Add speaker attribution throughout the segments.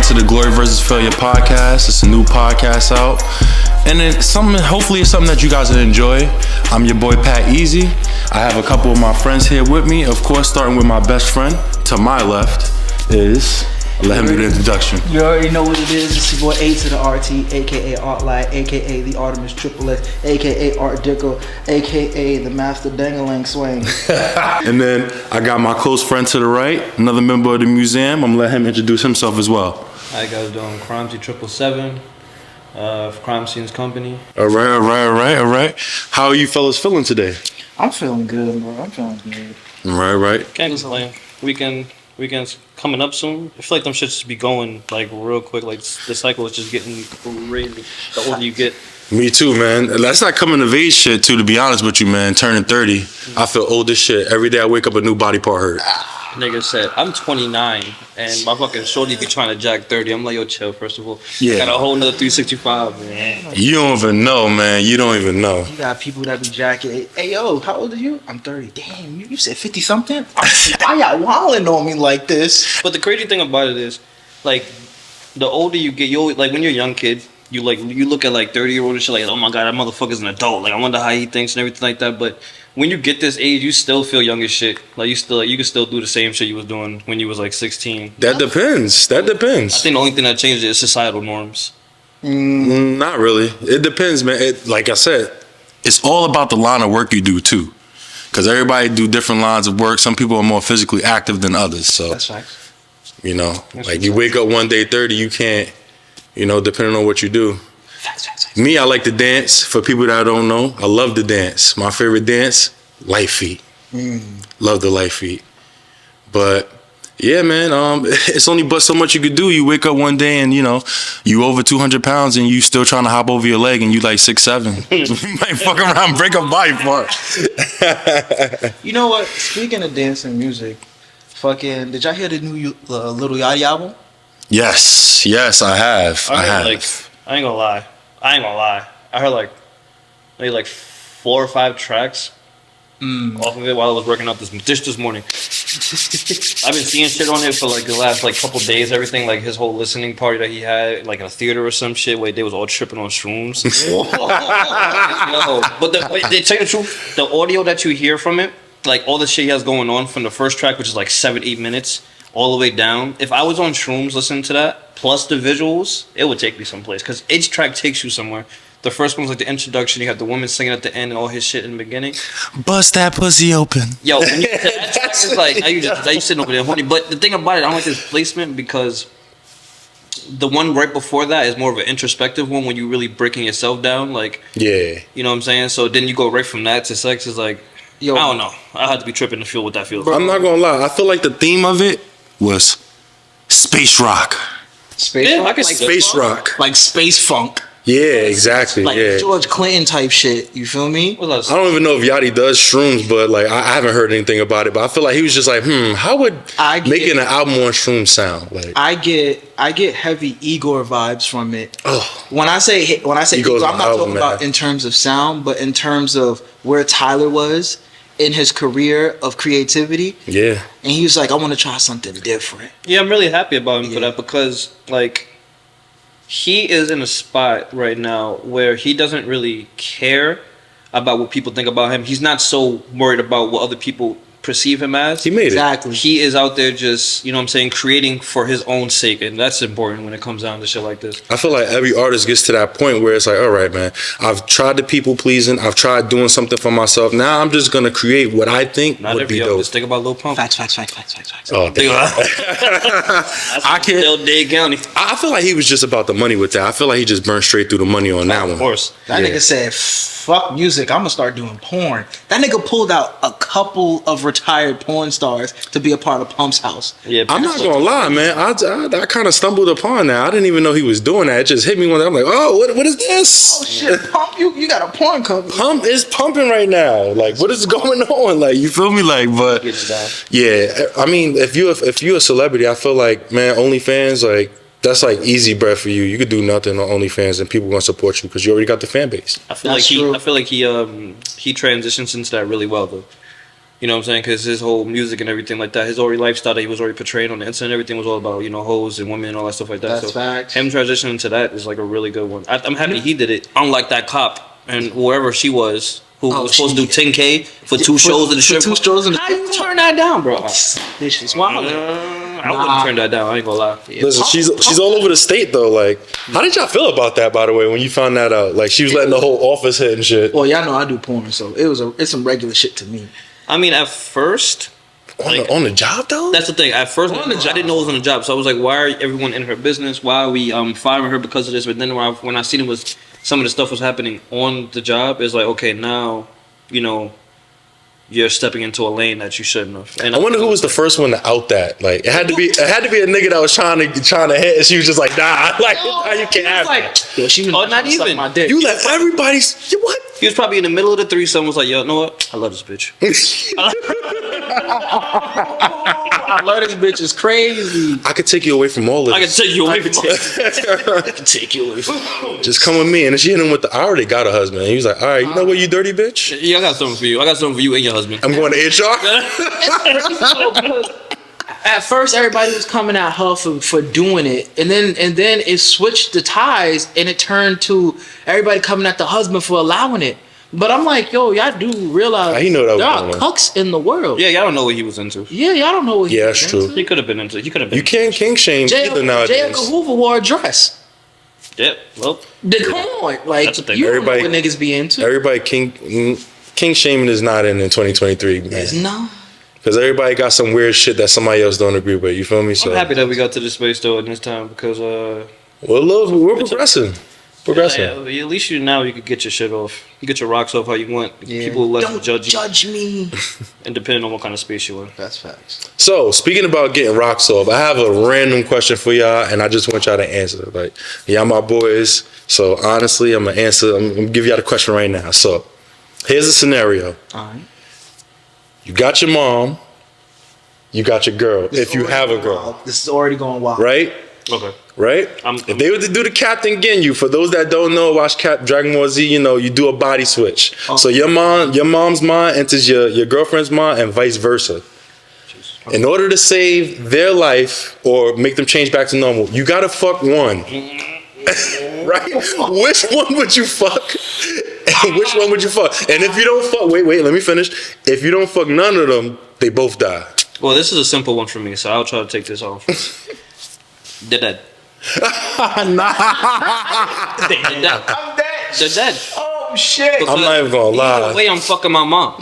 Speaker 1: to the GloryVsFailure podcast. It's a new podcast out, and it's something. Hopefully, it's something that you guys will enjoy. I'm your boy Pat Easy. I have a couple of my friends here with me. Of course, starting with my best friend to my left is. Let him do the introduction.
Speaker 2: You already know what it is. It's your boy A to the RT, aka Art Light, aka the Artemixxx XXX, aka Art Dickle, aka the Master Dangalang Swing.
Speaker 1: And then I got my close friend to the right, another member of the museum. I'm gonna let him introduce himself as well.
Speaker 3: Hi guys, doing Crimesy 777 Crime Scenes Company.
Speaker 1: All right. How are you fellas feeling today?
Speaker 2: I'm feeling good, bro. I'm feeling good.
Speaker 1: Right.
Speaker 3: Can't complain. Weekend's coming up soon. I feel like them shits just be going like real quick. Like the cycle is just getting crazy the older you get.
Speaker 1: Me too, man. That's not coming of age shit too, to be honest with you, man. Turning 30, I feel old as shit. Every day I wake up, a new body part hurt.
Speaker 3: Nigga said, I'm 29 and my fucking shorty be trying to jack 30. I'm like, yo, chill, first of all.
Speaker 1: Yeah.
Speaker 3: Got a whole nother 365, man.
Speaker 1: You don't even know, man. You don't even know.
Speaker 2: You got people that be jacking. Hey, yo, how old are you? I'm 30. Damn, you said 50 something? Why y'all wilding on me like this?
Speaker 3: But the crazy thing about it is, like, the older you get, you always, like when you're a young kid, you look at like 30-year-old and shit like, oh my god, that motherfucker's an adult. Like, I wonder how he thinks and everything like that. But when you get this age, you still feel young as shit. Like you can still do the same shit you was doing when you was like 16.
Speaker 1: That depends.
Speaker 3: I think the only thing that changed is societal norms.
Speaker 1: Not really. It depends, man. Like I said, it's all about the line of work you do too. Because everybody do different lines of work. Some people are more physically active than others. So
Speaker 2: that's right.
Speaker 1: You know, like you wake up one day 30, you can't, depending on what you do.
Speaker 2: Facts.
Speaker 1: Me, I like to dance. For people that don't know, I love to dance. My favorite dance, light feet. Love the light feet. But yeah, man, it's only but so much you could do. You wake up one day and you over 200 pounds and you still trying to hop over your leg and you like 6'7". You might fuck around and break a body part.
Speaker 2: You know what? Speaking of dance and music, did y'all hear the new Little Yachty album?
Speaker 1: Yes, I have. I have.
Speaker 3: I ain't gonna lie. I heard maybe like 4 or 5 tracks off of it while I was working out this morning. I've been seeing shit on it for like the last couple days. Everything like his whole listening party that he had like in a theater or some shit where they was all tripping on shrooms. But they tell you the truth, the audio that you hear from it, like all the shit he has going on from the first track, which is like 7-8 minutes, all the way down. If I was on shrooms listening to that, plus the visuals, it would take me someplace. Because each track takes you somewhere. The first one's like the introduction. You have the woman singing at the end and all his shit in the beginning.
Speaker 1: Bust that pussy open.
Speaker 3: Yo, when you that track, it's like now you sitting over there horny. But the thing about it, I don't like this placement because the one right before that is more of an introspective one when you really breaking yourself down. Like, yeah, you know what I'm saying. So then you go right from that to sex. Is like, yo, I don't know. I had to be tripping to feel what that feels.
Speaker 1: I'm not gonna lie. I feel like the theme of it was space rock.
Speaker 2: Space rock?
Speaker 1: Like space rock.
Speaker 2: Like space funk.
Speaker 1: Yeah, exactly.
Speaker 2: Like George Clinton type shit. You feel me?
Speaker 1: I don't even know if Yachty does shrooms, but like I haven't heard anything about it. But I feel like he was just like, how would making an album on shrooms sound? Like
Speaker 2: I get heavy Igor vibes from it. Oh. When I say Igor, I'm not talking about in terms of sound, but in terms of where Tyler was in his career of creativity. Yeah. And he was like, I want to try something different.
Speaker 3: Yeah, I'm really happy about him for that because like he is in a spot right now where he doesn't really care about what people think about him. He's not so worried about what other people perceive him as.
Speaker 1: He made
Speaker 2: exactly.
Speaker 3: He is out there just, creating for his own sake, and that's important when it comes down to shit like this.
Speaker 1: I feel like every artist gets to that point where it's like, all right, man, I've tried the people pleasing, I've tried doing something for myself. Now I'm just gonna create what I think would be dope.
Speaker 3: Just think about Lil Pump.
Speaker 2: Facts.
Speaker 1: Oh, I can't.
Speaker 3: Still Dade County.
Speaker 1: I feel like he was just about the money with that. I feel like he just burned straight through the money on that one.
Speaker 3: Of course.
Speaker 2: That nigga said, fuck music, I'm gonna start doing porn. That nigga pulled out a couple of retired porn stars to be a part of Pump's house.
Speaker 3: Yeah,
Speaker 1: I'm not gonna lie, man. I kind of stumbled upon that. I didn't even know he was doing that. It just hit me one day. I'm like, oh, what is this?
Speaker 2: Oh shit, Pump, you got a porn cover.
Speaker 1: Pump is pumping right now. Like, what is going on? Like, you feel me? Like, but yeah, I mean, if you're a celebrity, I feel like, man, OnlyFans, like, that's like easy bread for you. You could do nothing on OnlyFans and people gonna support you because you already got the fan base.
Speaker 3: I feel like he transitions into that really well though. You know what I'm saying? Because his whole music and everything like that, his already lifestyle that he was already portraying on the internet, everything was all about, you know, hoes and women and all that stuff like that.
Speaker 2: That's
Speaker 3: so
Speaker 2: facts.
Speaker 3: him transitioning to that is like a really good one. I'm happy he did it. Unlike that cop and whoever she was, who was supposed to do 10K for two shows in the strip.
Speaker 2: Two shows in the
Speaker 3: How you turn that down, bro?
Speaker 2: This is wild.
Speaker 3: I wouldn't turn that down. I ain't gonna lie.
Speaker 1: Listen, she's all over the state though. Like, how did y'all feel about that? By the way, when you found that out, like she was letting the whole office hit and shit.
Speaker 2: Well, y'all know I do porn, so it's some regular shit to me.
Speaker 3: I mean, at first,
Speaker 1: On the job though.
Speaker 3: that's the thing. At first, I didn't know it was on the job, so I was like, "Why are everyone in her business? Why are we firing her because of this?" But then when I seen it was some of the stuff was happening on the job, it's like, okay, now, you know, you're stepping into a lane that you shouldn't have. And
Speaker 1: I wonder who was the first one to out that. Like, it had to be a nigga that was trying to hit, and she was just like, nah, like, you can't have that.
Speaker 2: Yo, she was
Speaker 3: not even.
Speaker 2: my dick.
Speaker 1: You let everybody's what?
Speaker 3: He was probably in the middle of the threesome. Was like, yo, you know what? I love this bitch.
Speaker 2: I love this bitch. Is crazy.
Speaker 1: I could take you away from all of this.
Speaker 3: I can take you away from
Speaker 2: I can take you away from.
Speaker 1: Just come with me. And then she hit him with the, I already got a husband. And he was like, all right, you know what, you dirty bitch?
Speaker 3: Yeah, I got something for you. I got something for you and your husband.
Speaker 1: I'm going to HR.
Speaker 2: At first, everybody was coming at her for doing it, and then it switched the ties, and it turned to everybody coming at the husband for allowing it. But I'm like, yo, y'all do realize
Speaker 1: He know that was
Speaker 2: there are
Speaker 1: going on.
Speaker 2: cucks in the world.
Speaker 3: Yeah, y'all don't know what he was into.
Speaker 2: Yeah, y'all don't know what he
Speaker 1: Yeah,
Speaker 2: was
Speaker 1: that's true.
Speaker 2: into.
Speaker 3: He could have been into. He could have been.
Speaker 1: You can't king shame either
Speaker 2: J.
Speaker 1: nowadays.
Speaker 2: Edgar Hoover wore a dress.
Speaker 3: Yeah. Well.
Speaker 2: Come on, like
Speaker 3: That's the thing.
Speaker 2: you don't
Speaker 1: Everybody-
Speaker 2: know what niggas be into.
Speaker 1: Everybody king shaming is not in 2023, man.
Speaker 2: No.
Speaker 1: Because everybody got some weird shit that somebody else don't agree with. You feel me? So
Speaker 3: I'm happy that we got to this space though in this time because
Speaker 1: we're progressing. Progressing.
Speaker 3: yeah, at least you could get your shit off. You get your rocks off how you want.
Speaker 2: Yeah.
Speaker 3: People less
Speaker 2: Don't
Speaker 3: judge you.
Speaker 2: judge me.
Speaker 3: And depending on what kind of space you're in.
Speaker 2: That's facts.
Speaker 1: So, speaking about getting rocks off, I have a random question for y'all, and I just want y'all to answer. Like, y'all my boys, so honestly, I'm gonna give y'all the question right now. So, here's a scenario.
Speaker 2: All right.
Speaker 1: You got your mom, you got your girl, if you have a girl,
Speaker 2: This is already going wild.
Speaker 1: right?
Speaker 3: Okay.
Speaker 1: Right? If they were to do the Captain Ginyu, for those that don't know, watch Dragon Ball Z, you know, you do a body switch.
Speaker 2: Oh.
Speaker 1: So your mom's mind enters your girlfriend's mind and vice versa. In order to save their life or make them change back to normal, you gotta fuck one. Right? Which one would you fuck? And which one would you fuck? And if you don't fuck, wait, let me finish. If you don't fuck none of them, they both die.
Speaker 3: Well, this is a simple one for me, so I'll try to take this off. They're dead.
Speaker 1: Nah.
Speaker 3: They're dead.
Speaker 2: I'm dead.
Speaker 3: They're dead.
Speaker 2: Oh shit.
Speaker 1: I'm not even gonna lie.
Speaker 3: Either way, I'm fucking my mom.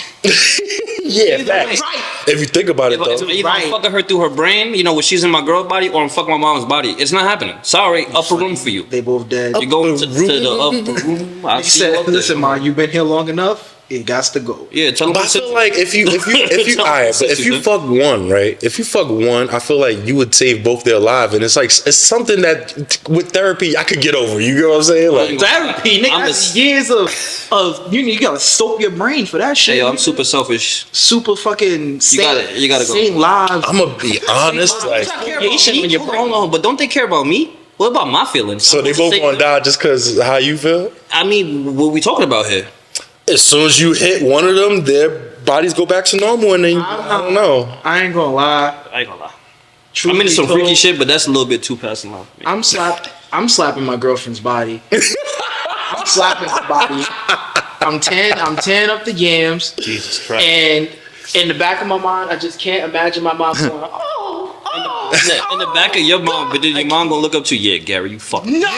Speaker 1: Yeah,
Speaker 3: Either way.
Speaker 1: facts. If you think about it, though.
Speaker 3: Either I'm fucking her through her brain, you know, when she's in my girl body, or I'm fucking my mom's body. It's not happening. Sorry, upper room for you.
Speaker 2: They both dead.
Speaker 3: You go to the upper room. I
Speaker 2: He
Speaker 3: see you
Speaker 2: said,
Speaker 3: up there.
Speaker 2: "Listen, ma, you've been here long enough. It got to go."
Speaker 3: Yeah, tell them.
Speaker 1: But I feel like if you all right, but if you fuck one, right? If you fuck one, I feel like you would save both their lives, and it's like it's something that with therapy I could get over. You get what I'm saying? Like
Speaker 2: Therapy, nigga.
Speaker 3: I'm
Speaker 2: That's
Speaker 3: the-
Speaker 2: years of you gotta soak your brain for that shit.
Speaker 3: Hey, yo, I'm super selfish.
Speaker 2: super fucking.
Speaker 3: You gotta go.
Speaker 2: Save lives.
Speaker 1: I'm gonna be honest, like
Speaker 3: When you're hold on, but don't they care about me? What about my feelings?
Speaker 1: so they both gonna die just cause how you feel.
Speaker 3: I mean, what we talking about here?
Speaker 1: As soon as you hit one of them, their bodies go back to normal, and then I don't know.
Speaker 2: I ain't gonna lie.
Speaker 3: I ain't gonna lie.
Speaker 2: Truth
Speaker 3: I'm into
Speaker 2: be
Speaker 3: some
Speaker 2: told,
Speaker 3: freaky shit, but that's a little bit too past the line.
Speaker 2: I'm slapping my girlfriend's body. I'm slapping her body. I'm tearing up the yams.
Speaker 3: Jesus Christ.
Speaker 2: And in the back of my mind, I just can't imagine my mom going, "Oh,
Speaker 3: In the back of your mom, but then your mom gonna look up to you, yeah, Gary, you fucking.
Speaker 2: no!"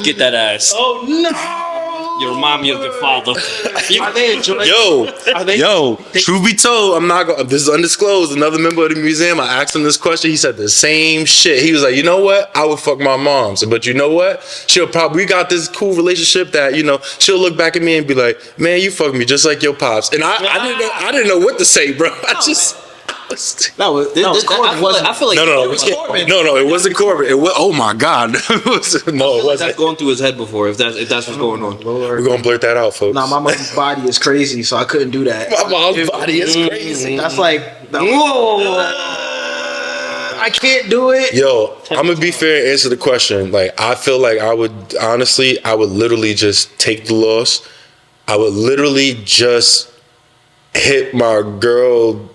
Speaker 3: Get that ass.
Speaker 2: Oh no!
Speaker 3: You remind me of your father.
Speaker 2: Are they enjoying? Are they?
Speaker 1: Truth be told, I'm not gonna. This is undisclosed. Another member of the museum, I asked him this question. He said the same shit. He was like, you know what? I would fuck my mom's, but you know what? We got this cool relationship that she'll look back at me and be like, man, you fucked me just like your pops. And I didn't know what to say, bro.
Speaker 2: That was Corbin, wasn't
Speaker 3: I feel like
Speaker 1: No, it wasn't Corbin. It was. Oh my God, no, it wasn't.
Speaker 3: that's going through his head before. If that's what's going on.
Speaker 1: We're gonna blurt that out, folks.
Speaker 2: Nah, my mom's body is crazy, so I couldn't do that.
Speaker 1: My mom's body is crazy.
Speaker 2: That's like, I can't do it.
Speaker 1: Yo, I'm gonna be fair and answer the question. Like, I feel like I would literally just take the loss. I would literally just hit my girl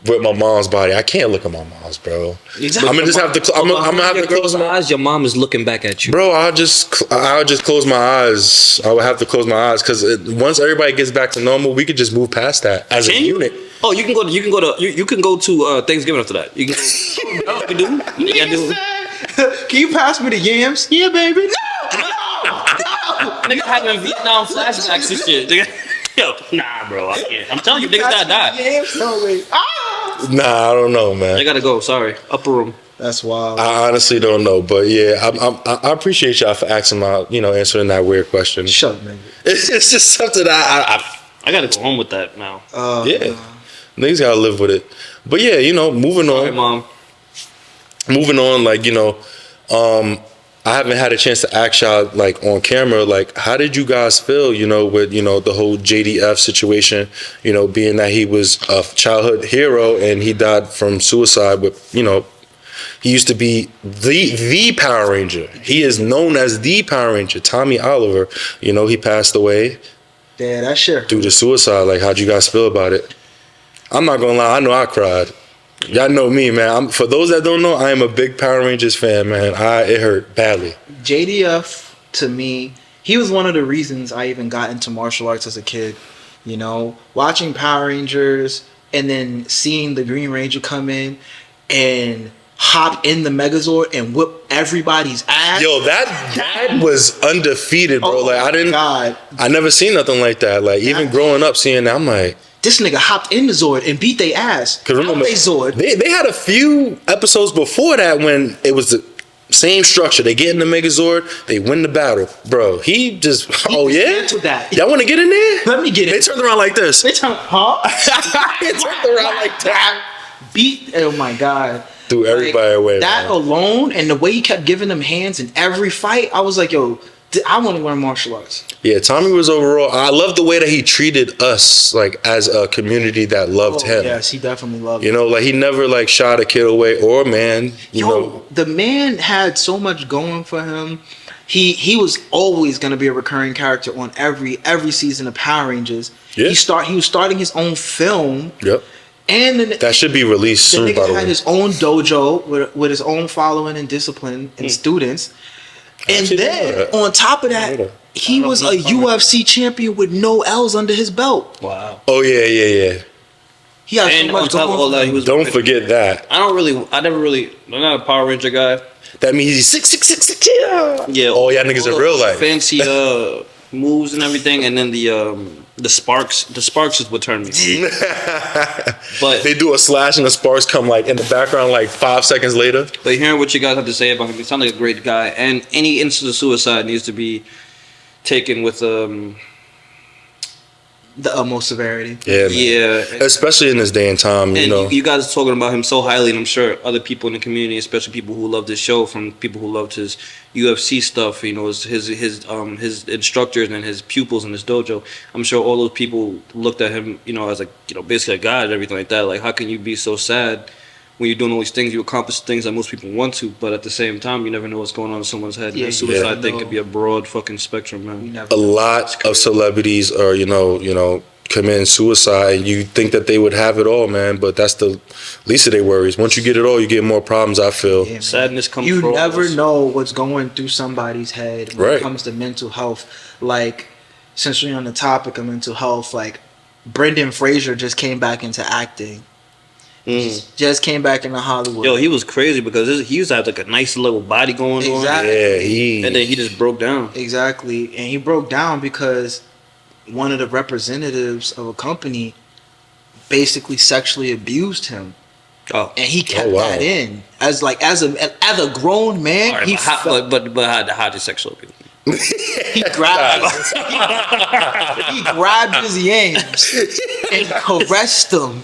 Speaker 1: with my mom's body. I can't look at my mom's, bro.
Speaker 2: Exactly.
Speaker 1: I'm gonna just have to. I'm gonna have to close my
Speaker 3: eyes. Your mom is looking back at you,
Speaker 1: bro. I'll just close my eyes. I would have to close my eyes because once everybody gets back to normal, we could just move past that as a unit.
Speaker 3: Oh, you can go to Thanksgiving after that. You can do.
Speaker 2: Can you pass me the yams? Yeah, baby. No.
Speaker 3: Nigga having Vietnam flashbacks and shit. Yo, nah, bro, I can't. I'm telling you, niggas gotta die.
Speaker 2: No way.
Speaker 1: Nah, I don't know, man.
Speaker 3: They gotta go. Sorry, upper room.
Speaker 2: That's wild.
Speaker 1: I honestly don't know, but yeah, I appreciate y'all for asking my, answering that weird question.
Speaker 2: Shut up, nigga.
Speaker 1: It's just something I
Speaker 3: gotta go home with that now.
Speaker 1: Yeah, niggas gotta live with it. But yeah, moving on.
Speaker 3: Sorry, Mom.
Speaker 1: Moving on, I haven't had a chance to ask y'all on camera, how did you guys feel, with, the whole JDF situation, being that he was a childhood hero and he died from suicide with, he used to be the Power Ranger. He is known as the Power Ranger, Tommy Oliver. He passed away.
Speaker 2: Yeah, that shit.
Speaker 1: Due to suicide. How'd you guys feel about it? I'm not gonna lie, I know I cried. Y'all know me, man. For those that don't know, I am a big Power Rangers fan, man. It hurt badly.
Speaker 2: JDF, to me, he was one of the reasons I even got into martial arts as a kid. Watching Power Rangers and then seeing the Green Ranger come in and hop in the Megazord and whip everybody's ass.
Speaker 1: Yo, that was undefeated, bro.
Speaker 2: God.
Speaker 1: I never seen nothing like that. Even growing up seeing that, I'm like,
Speaker 2: this nigga hopped in the Zord and beat their ass.
Speaker 1: Cause remember,
Speaker 2: Zord.
Speaker 1: They had a few episodes before that when it was the same structure. They get in the Megazord, they win the battle. Bro, he just,
Speaker 2: to that.
Speaker 1: Y'all want to get in there?
Speaker 2: Let me get in.
Speaker 1: They turned around like this.
Speaker 2: They turned around like that. Oh my God.
Speaker 1: Threw everybody away.
Speaker 2: That alone, and the way he kept giving them hands in every fight, I was like, yo, I want to learn martial arts.
Speaker 1: Yeah, Tommy was overall. I love the way that he treated us, as a community that loved him.
Speaker 2: Yes, he definitely loved.
Speaker 1: He never shot a kid away or a man.
Speaker 2: The man had so much going for him. He was always gonna be a recurring character on every season of Power Rangers.
Speaker 1: Yeah.
Speaker 2: He was starting his own film.
Speaker 1: Yep.
Speaker 2: And then
Speaker 1: that should be released soon.
Speaker 2: The nigga had his own dojo with his own following and discipline and students. And then on top of that, he was a UFC champion with no L's under his belt.
Speaker 3: Wow.
Speaker 1: Oh yeah.
Speaker 2: He had so much going on.
Speaker 3: That, he was.
Speaker 1: Don't forget that.
Speaker 3: I'm not a Power Ranger guy.
Speaker 1: That means he's 6'6". Yeah. Oh yeah, niggas in real life.
Speaker 3: Fancy moves and everything, and then the sparks is what turned me on. But
Speaker 1: they do a slash and the sparks come in the background 5 seconds later.
Speaker 3: But hearing what you guys have to say about him, he sounds like a great guy, and any instance of suicide needs to be taken with
Speaker 2: the utmost severity.
Speaker 1: Yeah, man.
Speaker 3: Yeah.
Speaker 1: Especially in this day and time,
Speaker 3: You guys are talking about him so highly, and I'm sure other people in the community, especially people who love this show, from people who loved his UFC stuff, his instructors and his pupils in his dojo. I'm sure all those people looked at him, as basically a god and everything like that. How can you be so sad when you're doing all these things? You accomplish things that most people want to, but at the same time, you never know what's going on in someone's head. Yeah, suicide thing could be a broad fucking spectrum, man.
Speaker 1: A lot of celebrities are, commit suicide. You think that they would have it all, man, but that's the least of their worries. Once you get it all, you get more problems, I feel.
Speaker 3: Yeah, sadness comes.
Speaker 2: You never know what's going through somebody's head when
Speaker 1: it
Speaker 2: comes to mental health. Since we're on the topic of mental health, Brendan Frazier just came back into acting. Just came back into Hollywood.
Speaker 3: Yo, he was crazy because he used to have a nice little body going on.
Speaker 1: Yeah,
Speaker 3: and then he just broke down.
Speaker 2: Exactly, and he broke down because one of the representatives of a company basically sexually abused him. Oh, and he kept that in as a grown man.
Speaker 3: Right, but how did sexual abuse?
Speaker 2: He grabbed his yams and caressed them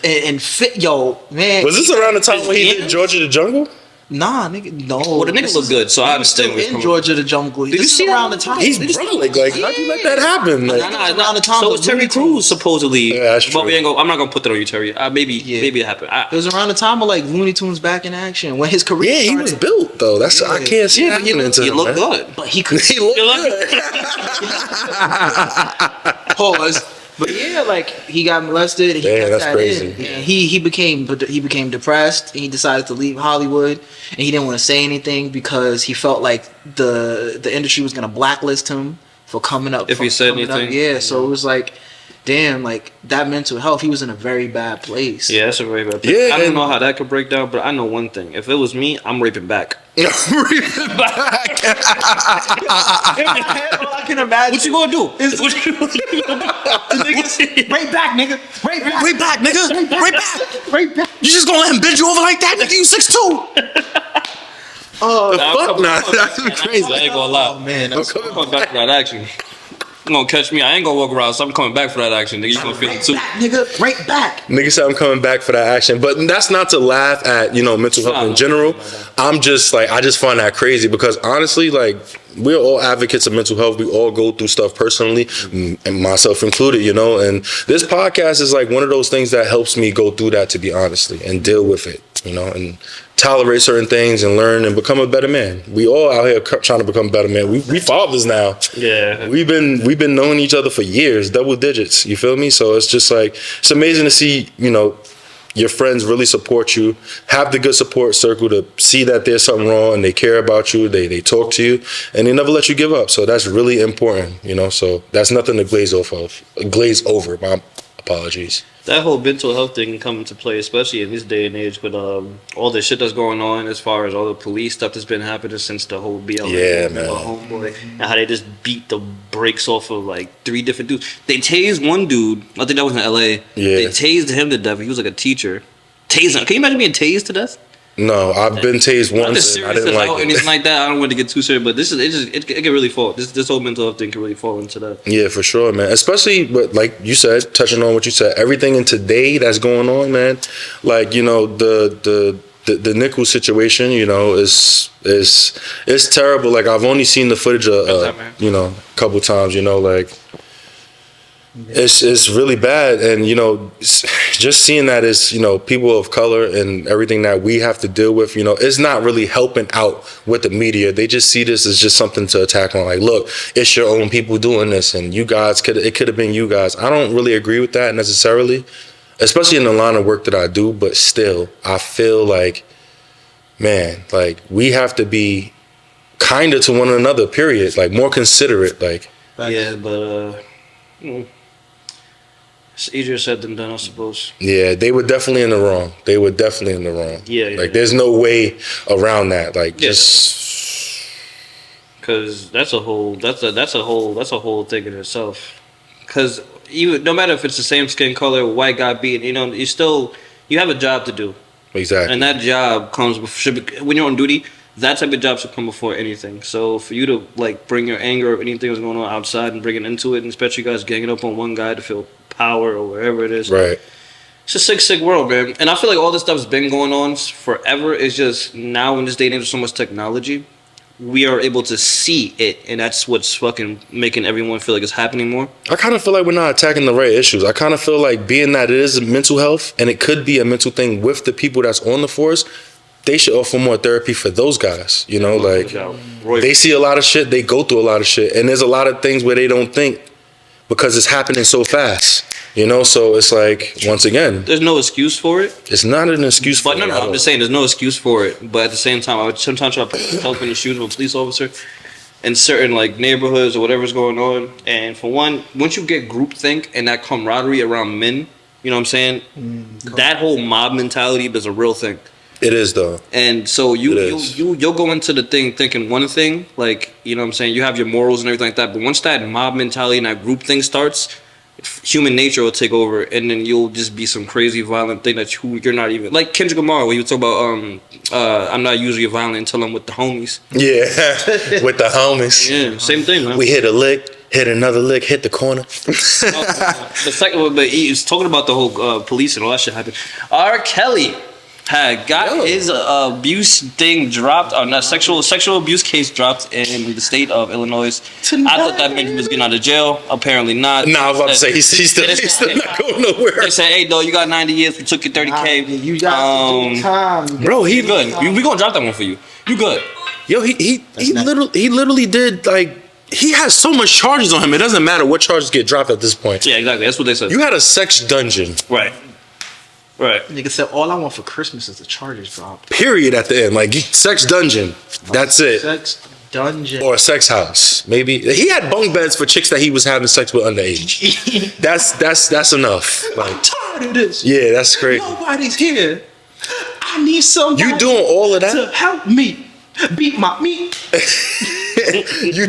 Speaker 2: and fit. Yo, man,
Speaker 1: was this around the time when he did George of the Jungle?
Speaker 2: Nah, nigga, no.
Speaker 3: Well, the nigga look good, so I understand.
Speaker 2: Still in Georgia, the jungle.
Speaker 3: Did you see
Speaker 2: around
Speaker 3: that?
Speaker 2: the time?
Speaker 1: He's brolic. Like, how'd you let that happen? Like,
Speaker 2: around the time.
Speaker 3: So was Terry Crews supposedly?
Speaker 1: Yeah, that's true.
Speaker 3: But I'm not gonna put that on you, Terry. Maybe it happened.
Speaker 2: It was around the time of like Looney Tunes back in action when his career.
Speaker 1: Yeah, he was built though. That's I can't see that happening to him.
Speaker 3: He looked good,
Speaker 2: but he could.
Speaker 1: He looked good.
Speaker 2: Pause. But yeah, like he got molested. And he
Speaker 1: Damn,
Speaker 2: kept
Speaker 1: that's
Speaker 2: that
Speaker 1: crazy.
Speaker 2: in. And he became depressed. And he decided to leave Hollywood, and he didn't want to say anything because he felt like the industry was gonna blacklist him for coming up.
Speaker 3: If he said anything.
Speaker 2: Yeah, so it was like, damn, like that mental health. He was in a very bad place.
Speaker 3: Yeah, that's a very bad thing.
Speaker 1: Yeah,
Speaker 3: I don't know how that could break down, but I know one thing: if it was me, I'm raping back.
Speaker 2: All I can imagine.
Speaker 3: What you gonna do?
Speaker 2: Right back, nigga. Right back.
Speaker 1: Right back, nigga. Right back.
Speaker 2: Right back.
Speaker 1: You just gonna let him bend you over like that, nigga? You 6'2".
Speaker 2: Oh,
Speaker 1: Fuck nah, that's crazy.
Speaker 3: I ain't gonna lie.
Speaker 2: oh man.
Speaker 3: I'm coming back for that action. You gonna catch me? I ain't gonna walk around, so I'm coming back for that action. Nigga, you gonna feel it too.
Speaker 2: Nigga, right back.
Speaker 1: Nigga said I'm coming back for that action, but that's not to laugh at mental health in general. I'm just like I just find that crazy because honestly, like we're all advocates of mental health. We all go through stuff personally, and myself included. And this podcast is like one of those things that helps me go through that, to be honestly, and deal with it. And tolerate certain things and learn and become a better man. We all out here trying to become better men. We fathers now.
Speaker 3: Yeah.
Speaker 1: We've been knowing each other for years, double digits. You feel me? So it's just like it's amazing to see, your friends really support you, have the good support circle to see that there's something wrong and they care about you, they talk to you, and they never let you give up. So that's really important, So that's nothing to glaze over. My apologies.
Speaker 3: That whole mental health thing can come into play, especially in this day and age with all the shit that's going on as far as all the police stuff that's been happening since the whole BLM homeboy, and how they just beat the brakes off of like 3 different dudes. They tased one dude, I think that was in LA.
Speaker 1: Yeah.
Speaker 3: They tased him to death. He was like a teacher. Tased him. Can you imagine being tased to death?
Speaker 1: No, I've been tased once and I didn't like it.
Speaker 3: Anything like that. I don't want to get too serious, but it can really fall. This whole mental health thing can really fall into that.
Speaker 1: Yeah, for sure, man. Especially, but like you said, touching on what you said, everything in today that's going on, man. Like the Nichols situation, is terrible. Like I've only seen the footage a couple times. Like. It's really bad, and just seeing that as people of color and everything that we have to deal with, it's not really helping out with the media. They just see this as just something to attack on. Like, look, it's your own people doing this, and you guys could have been you guys. I don't really agree with that necessarily, especially in the line of work that I do. But still, I feel like, man, like we have to be kinder to one another. Period. Like more considerate. Like
Speaker 3: yeah, but. It's easier said than done, I suppose. Yeah,
Speaker 1: they were definitely in the wrong.
Speaker 3: Yeah.
Speaker 1: Like, there's no way around that. Like, just
Speaker 3: because that's a whole thing in itself. Because no matter if it's the same skin color, white guy beating, you have a job to do.
Speaker 1: Exactly.
Speaker 3: And that job comes when you're on duty. That type of job should come before anything. So for you to like bring your anger or anything that's going on outside and bring it into it, and especially you guys ganging up on one guy to feel power or wherever it is.
Speaker 1: Right.
Speaker 3: It's a sick world, man. And I feel like all this stuff's been going on forever. It's just now in this day and age with so much technology, we are able to see it, and that's what's fucking making everyone feel like it's happening more.
Speaker 1: I kind of feel like we're not attacking the right issues. I kind of feel like being that it is mental health and it could be a mental thing with the people that's on the force, they should offer more therapy for those guys. Like they see a lot of shit, they go through a lot of shit, and there's a lot of things where they don't think because it's happening so fast. So it's like, once again,
Speaker 3: there's no excuse for it.
Speaker 1: It's not an excuse for it.
Speaker 3: But no, I'm just saying there's no excuse for it. But at the same time, I would sometimes try to put myself in the shoes of a police officer in certain like neighborhoods or whatever's going on. And for one, once you get groupthink and that camaraderie around men, you know what I'm saying? That whole mob mentality is a real thing.
Speaker 1: It is though.
Speaker 3: And so you'll go into the thing thinking one thing, like, you know what I'm saying, you have your morals and everything like that, but once that mob mentality and that group thing starts, human nature will take over, and then you'll just be some crazy violent thing that you're not even, like Kendrick Lamar where you talk about I'm not usually violent until I'm with the homies.
Speaker 1: Yeah. With the homies.
Speaker 3: Yeah, same thing, man.
Speaker 1: We hit a lick, hit another lick, hit the corner.
Speaker 3: The second one, but he's talking about the whole police and all that shit happened. R. Kelly. had got his abuse thing dropped, or not sexual abuse case dropped in the state of Illinois. I thought that meant he was getting out of jail. Apparently not.
Speaker 1: Nah, I was about to say he's still not going nowhere.
Speaker 3: They said, "Hey, though, you got 90 years. We took your 30K.
Speaker 2: You got to do time,
Speaker 3: bro. He good. We gonna drop that one for you. You good?
Speaker 1: Yo, he literally did like. He has so much charges on him. It doesn't matter what charges get dropped at this point.
Speaker 3: Yeah, exactly. That's what they said.
Speaker 1: You had a sex dungeon.
Speaker 3: Right.
Speaker 2: Nigga said, all I want for Christmas is the charges drop.
Speaker 1: Period at the end. Like, sex dungeon. That's it.
Speaker 2: Sex dungeon.
Speaker 1: Or a sex house. Maybe. He had bunk beds for chicks that he was having sex with underage. That's enough. Like,
Speaker 2: I'm tired of this.
Speaker 1: Yeah, that's crazy.
Speaker 2: Nobody's here. I need somebody
Speaker 1: you doing all of that
Speaker 2: to help me beat my meat.
Speaker 1: you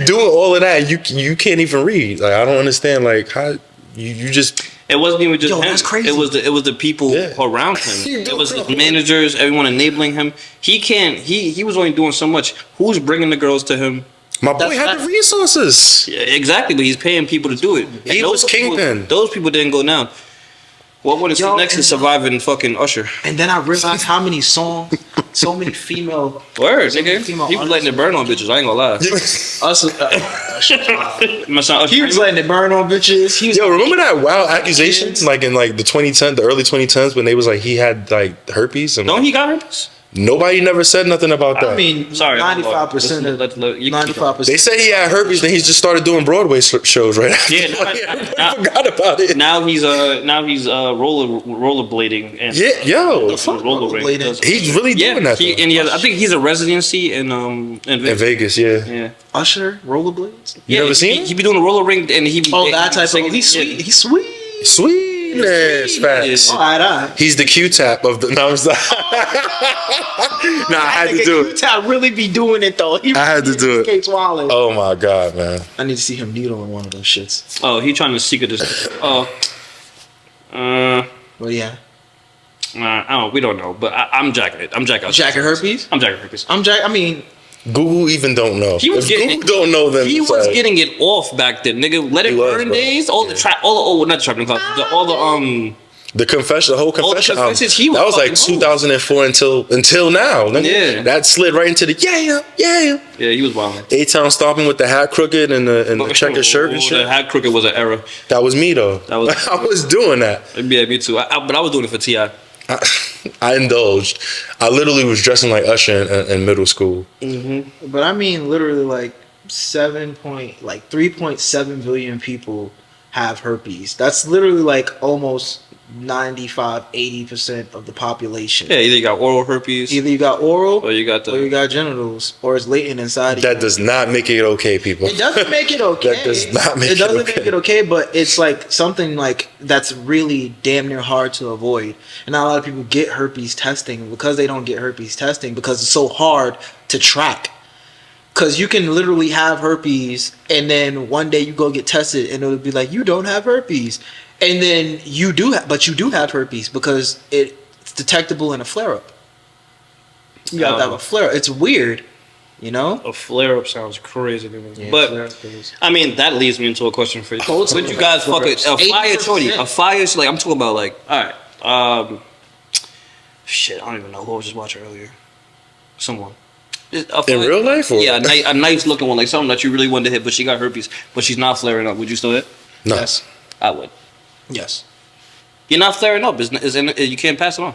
Speaker 1: doing all of that. You can't even read. Like, I don't understand. Like, how you just.
Speaker 3: It wasn't even just him.
Speaker 2: That's crazy.
Speaker 3: It was the people around him. It was his managers, everyone enabling him. He was only doing so much. Who's bringing the girls to him?
Speaker 1: My boy had the resources.
Speaker 3: Yeah, exactly, but he's paying people to do it.
Speaker 1: He was kingpin.
Speaker 3: Those people didn't go down. What would see next is surviving fucking Usher.
Speaker 2: And then I realized how many songs, so many female.
Speaker 3: Words, nigga. He was letting it burn on bitches. I ain't gonna lie.
Speaker 2: He was letting it burn on bitches.
Speaker 1: Remember that wild accusation, like in like the 2010s, the early 2010s, when they was like he had like herpes. And
Speaker 3: don't he got herpes?
Speaker 1: Nobody never said nothing about that.
Speaker 2: I mean, sorry, 95%. 95%.
Speaker 1: They say he had herpes, then he just started doing Broadway shows right after.
Speaker 3: Yeah,
Speaker 1: I forgot about it.
Speaker 3: Now he's rollerblading and
Speaker 1: rollerblading. He's really doing that.
Speaker 3: I think he's a residency in
Speaker 1: Vegas. Yeah.
Speaker 2: Usher rollerblades.
Speaker 1: You never seen him?
Speaker 3: He be doing a roller ring and he be
Speaker 2: that type of. He's sweet. He's sweet.
Speaker 1: Sweetness, facts. He's the Q-tap of the. No, I'm sorry. I had to do it.
Speaker 2: Q-tap really be doing it though.
Speaker 1: I had to do it. Oh my god, man!
Speaker 2: I need to see him needle in one of those shits.
Speaker 3: Oh, he trying to secret this.
Speaker 2: Well, yeah.
Speaker 3: We don't know, but I'm jacking it. I'm jacking
Speaker 2: herpes.
Speaker 3: I'm jacking herpes.
Speaker 2: I mean.
Speaker 1: Google even don't know. Google don't know them.
Speaker 3: He was getting it off back then, nigga. Let it burn days. All the not the trapping club.
Speaker 1: The confession, the whole confession.
Speaker 3: That
Speaker 1: was like 2004 until now.
Speaker 3: Yeah,
Speaker 1: that slid right into the yeah.
Speaker 3: Yeah, he was wild.
Speaker 1: A-Town stomping with the hat crooked and the checkered shirt and shit.
Speaker 3: The hat crooked was an error.
Speaker 1: That was me though. I was doing that.
Speaker 3: Yeah, me too. But I was doing it for T.I.
Speaker 1: I indulged. I literally was dressing like Usher in middle school.
Speaker 2: Mm-hmm. But I mean, literally, like 3.7 billion people have herpes. That's literally like almost 95-80% of the population.
Speaker 3: Yeah, either you got oral herpes,
Speaker 2: either you got oral,
Speaker 3: or you got
Speaker 2: genitals, or it's latent inside of you.
Speaker 1: That does not make it okay, people.
Speaker 2: It doesn't make it okay.
Speaker 1: That does not make it okay. It doesn't make it
Speaker 2: okay, but it's like something like that's really damn near hard to avoid. And not a lot of people get herpes testing because they don't get herpes testing because it's so hard to track. Because you can literally have herpes and then one day you go get tested and it'll be like, you don't have herpes. And then you do have herpes because it's detectable in a flare-up. You have to have a flare-up. It's weird, you know?
Speaker 3: A flare-up sounds crazy to me. Yeah, but, I mean, that leads me into a question for you. Would you guys fuck a fire shorty? A fire, like, I'm talking about, like, all right. Shit, I don't even know who I was just watching earlier. Someone.
Speaker 1: In real life? Or?
Speaker 3: Yeah, a nice looking one, like something that you really wanted to hit, but she got herpes, but she's not flaring up. Would you still hit?
Speaker 1: No.
Speaker 2: Yes.
Speaker 3: I would.
Speaker 2: Yes.
Speaker 3: You're not flaring up. You can't pass it on.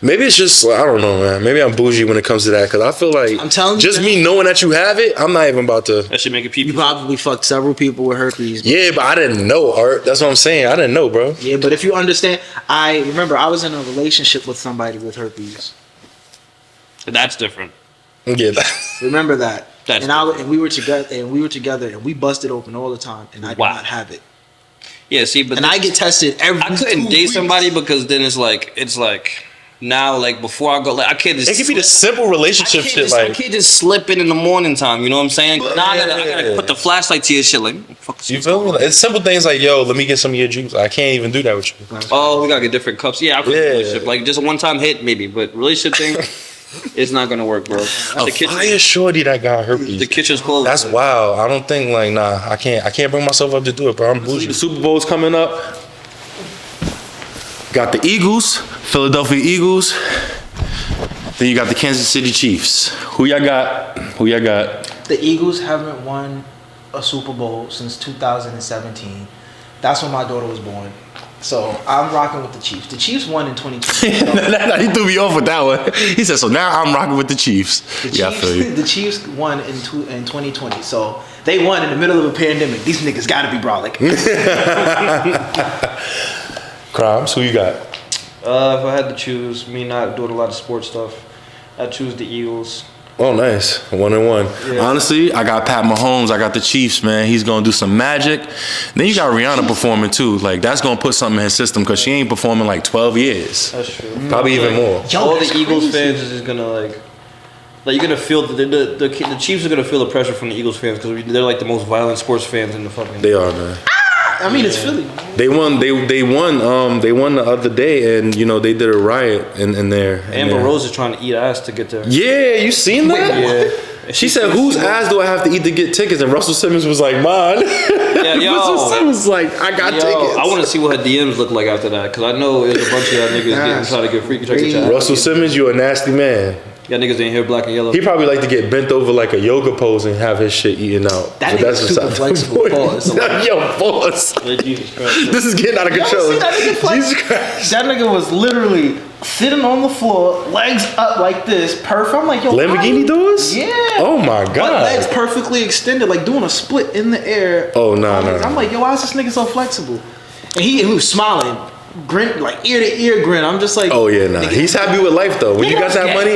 Speaker 1: Maybe it's just, I don't know, man. Maybe I'm bougie when it comes to that because I feel like
Speaker 2: I'm telling you,
Speaker 1: just me knowing that you have it, I'm not even about to.
Speaker 3: That should make it people.
Speaker 2: You probably fucked several people with herpes.
Speaker 1: Bro. Yeah, but I didn't know, Art. That's what I'm saying. I didn't know, bro.
Speaker 2: Yeah, but if you understand, I remember I was in a relationship with somebody with herpes.
Speaker 3: That's different.
Speaker 1: Yeah.
Speaker 2: Remember that.
Speaker 3: And
Speaker 2: we were together and we busted open all the time and I did not have it.
Speaker 3: Yeah, see, but
Speaker 2: I get tested every.
Speaker 3: I couldn't date somebody because then it's like now, like before I go, like I can't just.
Speaker 1: It could be the simple relationship shit.
Speaker 3: I can't just slip in the morning time. You know what I'm saying? Now I gotta put the flashlight to your shit. Like, fuck.
Speaker 1: You feel me? Like, it's simple things like, yo, let me get some of your juice. I can't even do that with you.
Speaker 3: Oh, we gotta get different cups. Yeah, I could relationship. Like just a one time hit maybe, but relationship thing. It's not gonna work, bro.
Speaker 1: A fire shorty that got herpes.
Speaker 3: The kitchen's closed.
Speaker 1: That's wild. I don't think I can't bring myself up to do it, bro. I'm bougie. The Super Bowl's coming up. Got the Eagles, Philadelphia Eagles. Then you got the Kansas City Chiefs. Who y'all got?
Speaker 2: The Eagles haven't won a Super Bowl since 2017. That's when my daughter was born. So I'm rocking with the Chiefs. The Chiefs won in 2020.
Speaker 1: He threw me off with that one. He said, so now I'm rocking with the Chiefs. I feel you.
Speaker 2: The Chiefs won in 2020. So they won in the middle of a pandemic. These niggas gotta be brolic.
Speaker 1: Crimes, who you got?
Speaker 3: If I had to choose, me not doing a lot of sports stuff, I'd choose the Eagles.
Speaker 1: Oh, nice. 1-1.
Speaker 3: Yeah.
Speaker 1: Honestly, I got Pat Mahomes. I got the Chiefs, man. He's going to do some magic. Then you got Rihanna performing, too. Like, that's going to put something in his system because she ain't performing like 12 years.
Speaker 3: That's true.
Speaker 1: Probably even more.
Speaker 3: All the Eagles fans is just going to, like you're going to feel, the Chiefs are going to feel the pressure from the Eagles fans because they're, like, the most violent sports fans in the fucking...
Speaker 1: They are, man.
Speaker 2: I mean, it's Philly.
Speaker 1: They won the other day, and, they did a riot in there.
Speaker 3: Amber Rose is trying to eat ass to get there.
Speaker 1: Yeah, you seen that?
Speaker 3: Yeah.
Speaker 1: She said, whose ass do I have to eat to get tickets? And Russell Simmons was like, mine.
Speaker 3: Yeah,
Speaker 1: Russell Simmons was like, I got tickets.
Speaker 3: I want to see what her DMs look like after that, because I know there's a bunch of y'all niggas trying to get freaky chicken.
Speaker 1: Russell Simmons, you a nasty man.
Speaker 3: Y'all niggas ain't here black and yellow.
Speaker 1: He probably like to get bent over like a yoga pose and have his shit eaten out.
Speaker 2: That nigga's super flexible.
Speaker 1: Yo, pause.
Speaker 3: Jesus Christ.
Speaker 1: This is getting out of control.
Speaker 2: See that nigga flex?
Speaker 1: Jesus Christ.
Speaker 2: That nigga was literally sitting on the floor, legs up like this, perfect. I'm like, yo,
Speaker 1: Lamborghini doors?
Speaker 2: Yeah.
Speaker 1: Oh my god.
Speaker 2: But legs perfectly extended, like doing a split in the air.
Speaker 1: Oh no.
Speaker 2: I'm like, yo, why is this nigga so flexible? And he was smiling. Grin, like ear to ear grin. I'm just like,
Speaker 1: oh yeah, nah. He's happy with life though. When you got that money,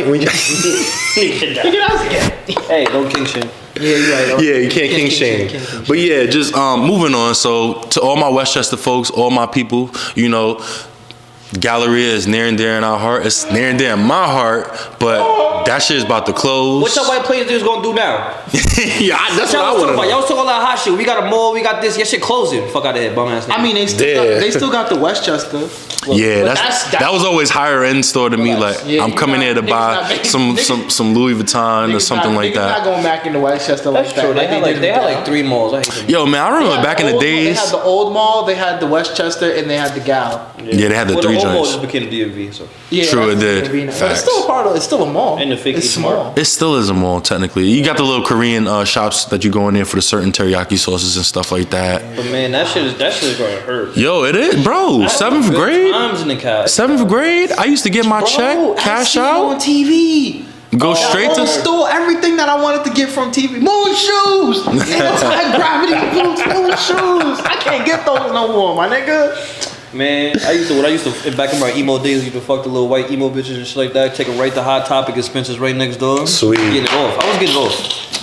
Speaker 3: hey, don't king shame.
Speaker 2: Yeah, you're right.
Speaker 1: Yeah, you can't king shame. But yeah, just moving on. So to all my Westchester folks, all my people, Galleria is near and dear in our heart. It's near and dear in my heart, but that shit is about to close.
Speaker 3: What y'all white players dudes gonna do now?
Speaker 1: Yeah, that's what I want to know.
Speaker 3: Y'all talking all that hot shit. We got a mall, we got this. Your shit closing. Fuck out of here, bum ass nigga.
Speaker 2: I mean, they still got the Westchester.
Speaker 1: Yeah, that was always higher end store to me. Like, I'm coming here to buy some Louis Vuitton or something like that.
Speaker 2: Not going back into Westchester like that.
Speaker 3: They had like 3 malls. I hate them.
Speaker 1: Yo, man, I remember back in the days.
Speaker 2: They had the old mall, they had the Westchester, and they had the Gal.
Speaker 1: Yeah, they had the 3 joints.
Speaker 3: The old mall just became the DMV. So.
Speaker 2: Yeah,
Speaker 1: true, it did.
Speaker 2: But it's still a part of. It's still a mall.
Speaker 3: And the fake
Speaker 2: it's small.
Speaker 1: It still is a mall technically. You got the little Korean shops that you go in there for the certain teriyaki sauces and stuff like that.
Speaker 3: But man, that shit is gonna hurt.
Speaker 1: Yo, it is, bro. 7th grade.
Speaker 3: Times in the cat.
Speaker 1: 7th grade. I used to get my check, cash out
Speaker 2: on TV.
Speaker 1: Go straight to
Speaker 2: stole everything that I wanted to get from TV. Moon shoes. Anti-gravity boots. Moon shoes. I can't get those no more, my nigga.
Speaker 3: Man, I used to back in my emo days, I used to fuck the little white emo bitches and shit like that. Take them right to Hot Topic and Spencer's right next door.
Speaker 1: Sweet.
Speaker 3: Getting it off. I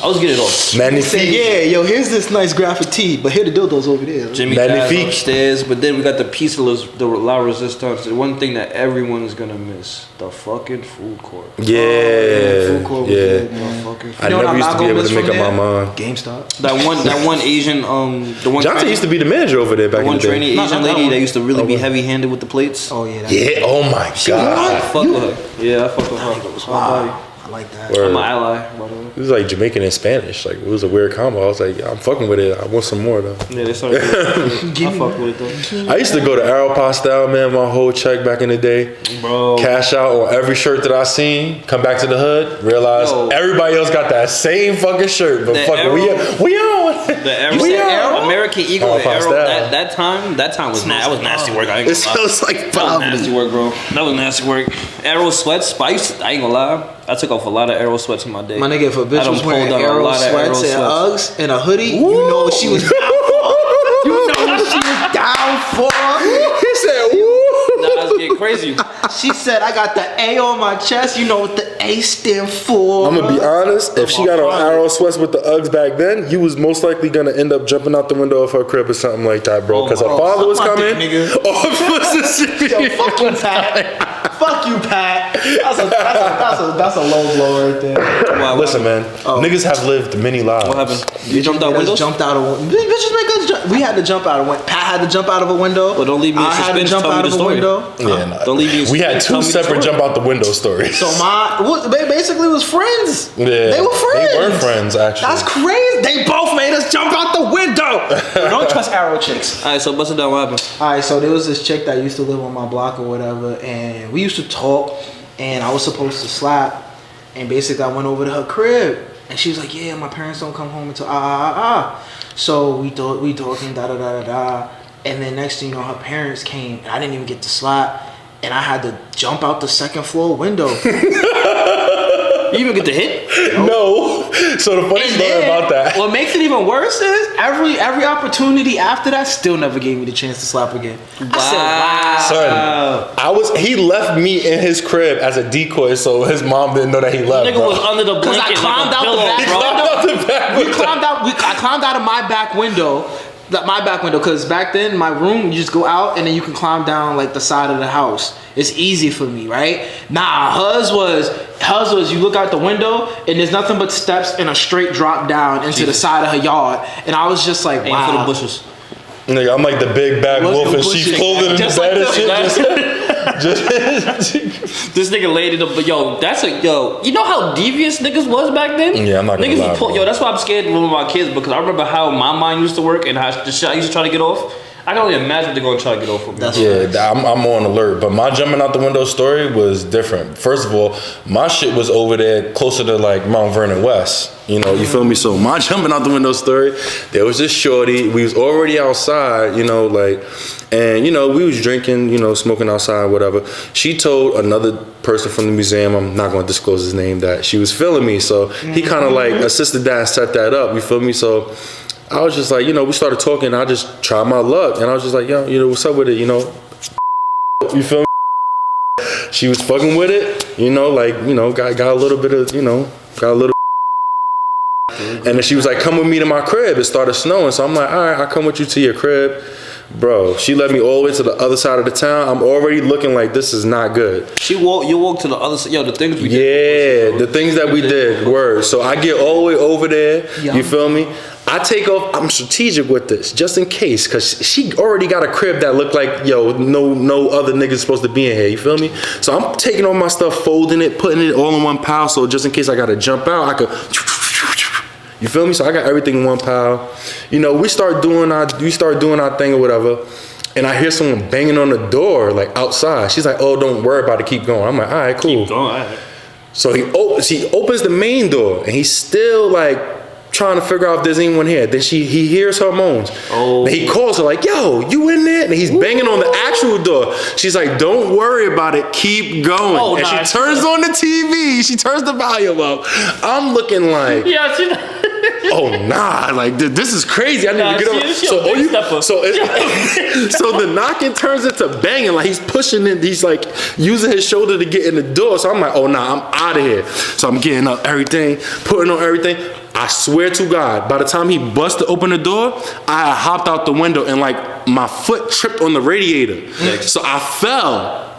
Speaker 3: was getting it off.
Speaker 1: Magnifique.
Speaker 2: Yeah, yo, here's this nice graphic tee, but here the dildos over there.
Speaker 3: Jimmy Magnifique upstairs, but then we got the piece of the La Resistance. The one thing that everyone is gonna miss: the fucking food court.
Speaker 1: Yeah,
Speaker 2: food court was good, man.
Speaker 1: I never used to be able to make up my mind.
Speaker 2: GameStop.
Speaker 3: That one Asian, the one
Speaker 1: Johnson used to be the manager over there back in the day.
Speaker 3: One trainee Asian lady that used to really be heavy-handed with the plates.
Speaker 2: Oh yeah.
Speaker 1: Yeah. Oh my god.
Speaker 3: I fucked with her. Yeah, I fucked with her.
Speaker 2: Wow. I like that.
Speaker 3: I'm an ally, by the way.
Speaker 1: It was like Jamaican and Spanish. Like, it was a weird combo. I was like, I'm fucking with it. I want some more though.
Speaker 3: Yeah, they started. I fucked with it though.
Speaker 1: I used to go to Aeropostale, man. My whole check back in the day.
Speaker 3: Bro.
Speaker 1: Cash out on every shirt that I seen. Come back to the hood. Realize everybody else got that same fucking shirt. But fucking we on.
Speaker 3: The Aero, American Eagle, Aero. That time was nasty work. I ain't gonna lie.
Speaker 1: It was like
Speaker 3: that was nasty work, bro. That was nasty work. Aero sweats, spice. I ain't gonna lie. I took off a lot of Aero sweats in my day.
Speaker 2: My nigga, if a bitch was wearing Aero sweats and Uggs and a hoodie, you know what she was down for. You know what she was down for.
Speaker 1: He said, woo.
Speaker 3: Nah, I was getting crazy.
Speaker 2: She said, I got the A on my chest. You know what the A stand for.
Speaker 1: I'm gonna be honest. If she got on Aero sweats with the Uggs back then, you was most likely gonna end up jumping out the window of her crib or something like that, bro. Because her father was coming.
Speaker 2: Yo, fuck you, Pat. Fuck you, Pat. That's a low blow right there.
Speaker 1: Wow, listen, man. Niggas have lived many lives.
Speaker 3: What happened? You jumped out windows?
Speaker 2: Jumped out of bitches make us jump. We had to jump out of window. Pat had to jump out of a window.
Speaker 3: Well, don't leave me in suspense.
Speaker 2: I had to jump out of a window.
Speaker 1: Yeah, nah.
Speaker 3: Don't leave me in
Speaker 1: We had two separate jump out the window stories.
Speaker 2: So they basically was friends.
Speaker 1: Yeah,
Speaker 2: they were friends.
Speaker 1: They were friends, actually.
Speaker 2: That's crazy. They both made us jump out the window. Don't trust arrow chicks.
Speaker 3: All right, so bust it down. What happened?
Speaker 2: All right, so there was this chick that used to live on my block or whatever, and we used to talk, and I was supposed to slap, and basically I went over to her crib, and she was like, yeah, my parents don't come home until So we talking da, and then next thing you know, her parents came, and I didn't even get to slap, and I had to jump out the second floor window.
Speaker 3: You even get to hit?
Speaker 1: No. So the funny story about that.
Speaker 2: What makes it even worse is every opportunity after that still never gave me the chance to slap again.
Speaker 3: Wow.
Speaker 2: I said, wow.
Speaker 1: Son, he left me in his crib as a decoy, so his mom didn't know that he left.
Speaker 3: Nigga was under the blanket.
Speaker 2: I climbed out the back window. I climbed out of my back window. My back window, because back then my room, you just go out and then you can climb down like the side of the house. It's easy for me, right? Nah, hers was you look out the window and there's nothing but steps and a straight drop down into the side of her yard, and I was just like, wow.
Speaker 3: For the bushes.
Speaker 1: Nigga, I'm like the big bad wolf in sheep's clothing in the bed and shit.
Speaker 3: This nigga laid it up, but yo, you know how devious niggas was back then?
Speaker 1: Yeah, I'm not gonna lie,
Speaker 3: yo, that's why I'm scared of my kids, because I remember how my mind used to work and how the shit I used to try to get off. I can only imagine what they're gonna try to get off of me.
Speaker 1: I'm on alert, but my jumping out the window story was different. First of all, my shit was over there closer to like Mount Vernon West. You know, you feel me? So my jumping out the window story, there was this shorty. We was already outside, you know, like, and you know, we was drinking, you know, smoking outside, whatever. She told another person from the museum, I'm not gonna disclose his name, that she was feeling me. So he kind of like assisted that and set that up. You feel me? So I was just like, you know, we started talking. I just tried my luck, and I was just like, yo, you know, what's up with it? You know, you feel me? She was fucking with it, you know, like, you know, got a little bit of, you know, got a little. And then she was like, come with me to my crib. It started snowing, so I'm like, all right, I'll come with you to your crib. Bro, she led me all the way to the other side of the town. I'm already looking like this is not good.
Speaker 3: You walk to the other side. Yo, the things we did.
Speaker 1: Yeah, the things that we did, word. So I get all the way over there, you feel me? I take off, I'm strategic with this, just in case, because she already got a crib that looked like, yo, no other niggas supposed to be in here, you feel me? So I'm taking all my stuff, folding it, putting it all in one pile, so just in case I gotta jump out, I could, you feel me? So I got everything in one pile. You know, we start doing our thing or whatever, and I hear someone banging on the door, like outside. She's like, oh, don't worry about it, keep going. I'm like, all right, cool.
Speaker 3: Keep going, all right.
Speaker 1: So he opens the main door, and he's still like, trying to figure out if there's anyone here. Then he hears her moans. Oh. Then he calls her like, yo, you in there? And he's banging on the actual door. She's like, don't worry about it, keep going. Oh, and nice. She turns on the TV, she turns the volume up. I'm looking like, yeah, oh nah, like this is crazy. I need to get over. So the knocking turns into banging, like he's pushing it, he's like using his shoulder to get in the door. So I'm like, oh nah, I'm out of here. So I'm getting up everything, putting on everything. I swear to God, by the time he busted open the door, I hopped out the window and like my foot tripped on the radiator. So I fell.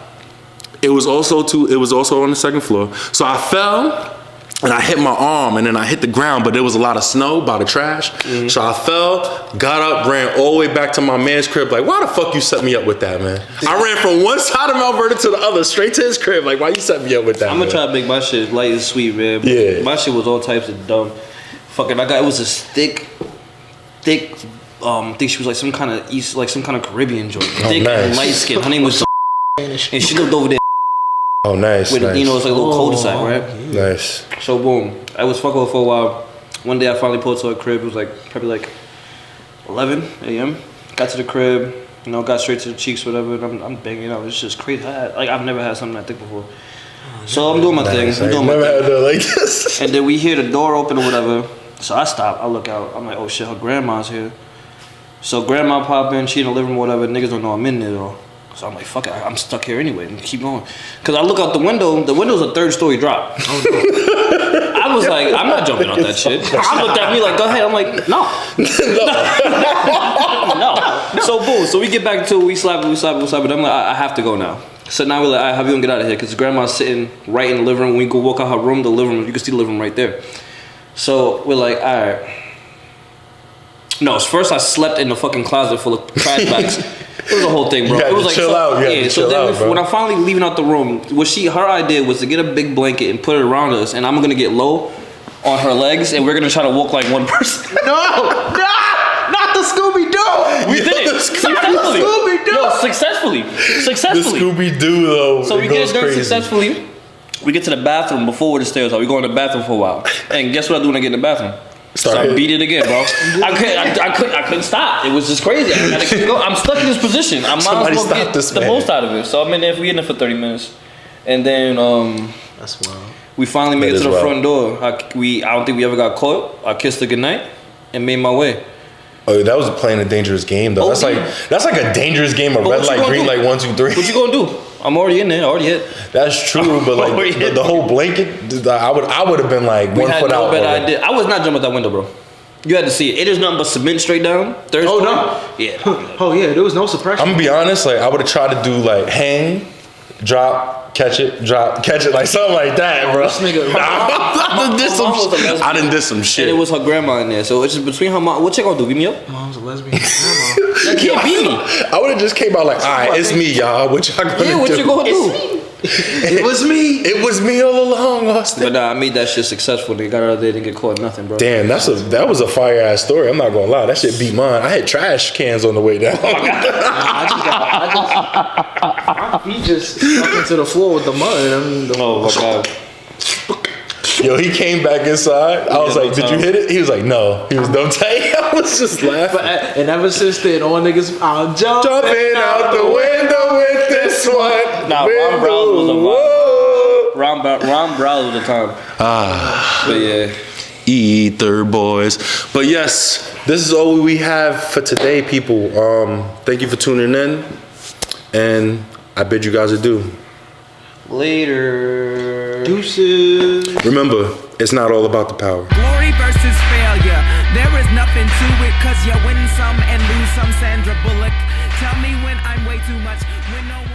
Speaker 1: It was also on the second floor. So I fell and I hit my arm and then I hit the ground, but there was a lot of snow by the trash. So I fell, got up, ran all the way back to my man's crib. Like, why the fuck you set me up with that, man? I ran from one side of Mount Vernon to the other, straight to his crib. Like, why you set me up with that?
Speaker 3: I'm gonna try to make my shit light and sweet, man.
Speaker 1: Yeah.
Speaker 3: My shit was all types of dumb. Fucking, it was this thick. I think she was like some kind of Caribbean joint. Thick and light skin. Her name was and she lived over there.
Speaker 1: Oh, nice.
Speaker 3: With, you know, it's like a little cul-de-sac, right?
Speaker 1: Nice.
Speaker 3: So boom, I was fucking with her for a while. One day I finally pulled to her crib. It was like probably like 11 a.m. Got to the crib, you know, got straight to the cheeks, whatever. And I'm banging out. It's just crazy. I've never had something that thick before. So I'm doing my thing.
Speaker 1: Had that like this.
Speaker 3: And then we hear the door open or whatever. So I stop. I look out. I'm like, oh shit, her grandma's here. So grandma pop in. She in the living room, whatever. Niggas don't know I'm in there though. So I'm like, fuck it. I'm stuck here anyway. And keep going. Cause I look out the window. The window's a 3rd story drop. Oh, no. I was like, I'm not jumping on that shit. She looked at me like, go ahead. I'm like, no. No. So boom. So we get back to it. We slap it. I'm like, I have to go now. So now we're like, all right, how we gonna get out of here? Because grandma's sitting right in the living room. When we go walk out her room, the living room, you can see the living room right there. So we're like, all right. No, first I slept in the fucking closet full of trash bags. It was a whole thing, bro.
Speaker 1: You had
Speaker 3: it was
Speaker 1: to
Speaker 3: like
Speaker 1: chill out. Yeah. So
Speaker 3: then when I'm finally leaving out the room, her idea was to get a big blanket and put it around us, and I'm gonna get low on her legs, and we're gonna try to walk like one person.
Speaker 2: No, not the Scooby Doo.
Speaker 3: We did it successfully. Yo, successfully.
Speaker 1: The Scooby Doo though.
Speaker 3: So we get it done successfully. We get to the bathroom before the stairs are. We go in the bathroom for a while, and guess what I do when I get in the bathroom? Start beat it again, bro. I couldn't stop. It was just crazy. I gotta keep going. I'm stuck in this position. I might as well get the most out of it. So I'm in there. We in there for 30 minutes, and then
Speaker 2: that's wild.
Speaker 3: We finally made it to the front door. I don't think we ever got caught. I kissed her goodnight and made my way.
Speaker 1: Oh, that was playing a dangerous game though. That's like a dangerous game of red light, green light, 1, 2, 3.
Speaker 3: What you gonna do? I'm already in there. I already hit.
Speaker 1: That's true, but like the whole blanket, I would have been like 1 foot out. We had no better idea.
Speaker 3: I was not jumping out that window, bro. You had to see it. It is nothing but cement straight down.
Speaker 2: Oh no.
Speaker 3: Yeah.
Speaker 2: Oh yeah. There was no suppression.
Speaker 1: I'm gonna be honest. Like I would have tried to do like hang, drop, catch it, drop, catch it, like something like that, bro.
Speaker 2: This nigga.
Speaker 1: I done did some shit.
Speaker 3: And it was her grandma in there, so it's just between her mom. What you gonna do? Beat me up?
Speaker 2: Mom's a lesbian. Grandma.
Speaker 3: You can't beat me.
Speaker 1: I would have just came out like, all right, it's me, y'all. What y'all gonna do?
Speaker 3: Yeah, what you gonna do?
Speaker 2: It was me.
Speaker 1: It was me all along, Austin.
Speaker 3: But nah, I made that shit successful. They got out of there, didn't get caught, nothing, bro.
Speaker 1: Damn, that was a fire ass story. I'm not gonna lie, that shit beat mine. I had trash cans on the way down.
Speaker 2: He just stuck into the floor with the mud. I mean,
Speaker 3: oh my god.
Speaker 1: Yo, he came back inside. I was like, did you hit it? He was like, no. He was dumb tight. I was just laughing.
Speaker 2: And ever since then, all niggas, I'm
Speaker 1: jumping out the window with this one.
Speaker 3: Nah, Ron Brown was a vibe. Ron Brown was the time. But yeah.
Speaker 1: Ether boys. But yes, this is all we have for today, people. Thank you for tuning in. And I bid you guys adieu.
Speaker 3: Later.
Speaker 2: Deuces.
Speaker 1: Remember, it's not all about the power.
Speaker 4: Glory versus failure. There is nothing to it, cause you win some and lose some. Sandra Bullock. Tell me when I'm way too much. When no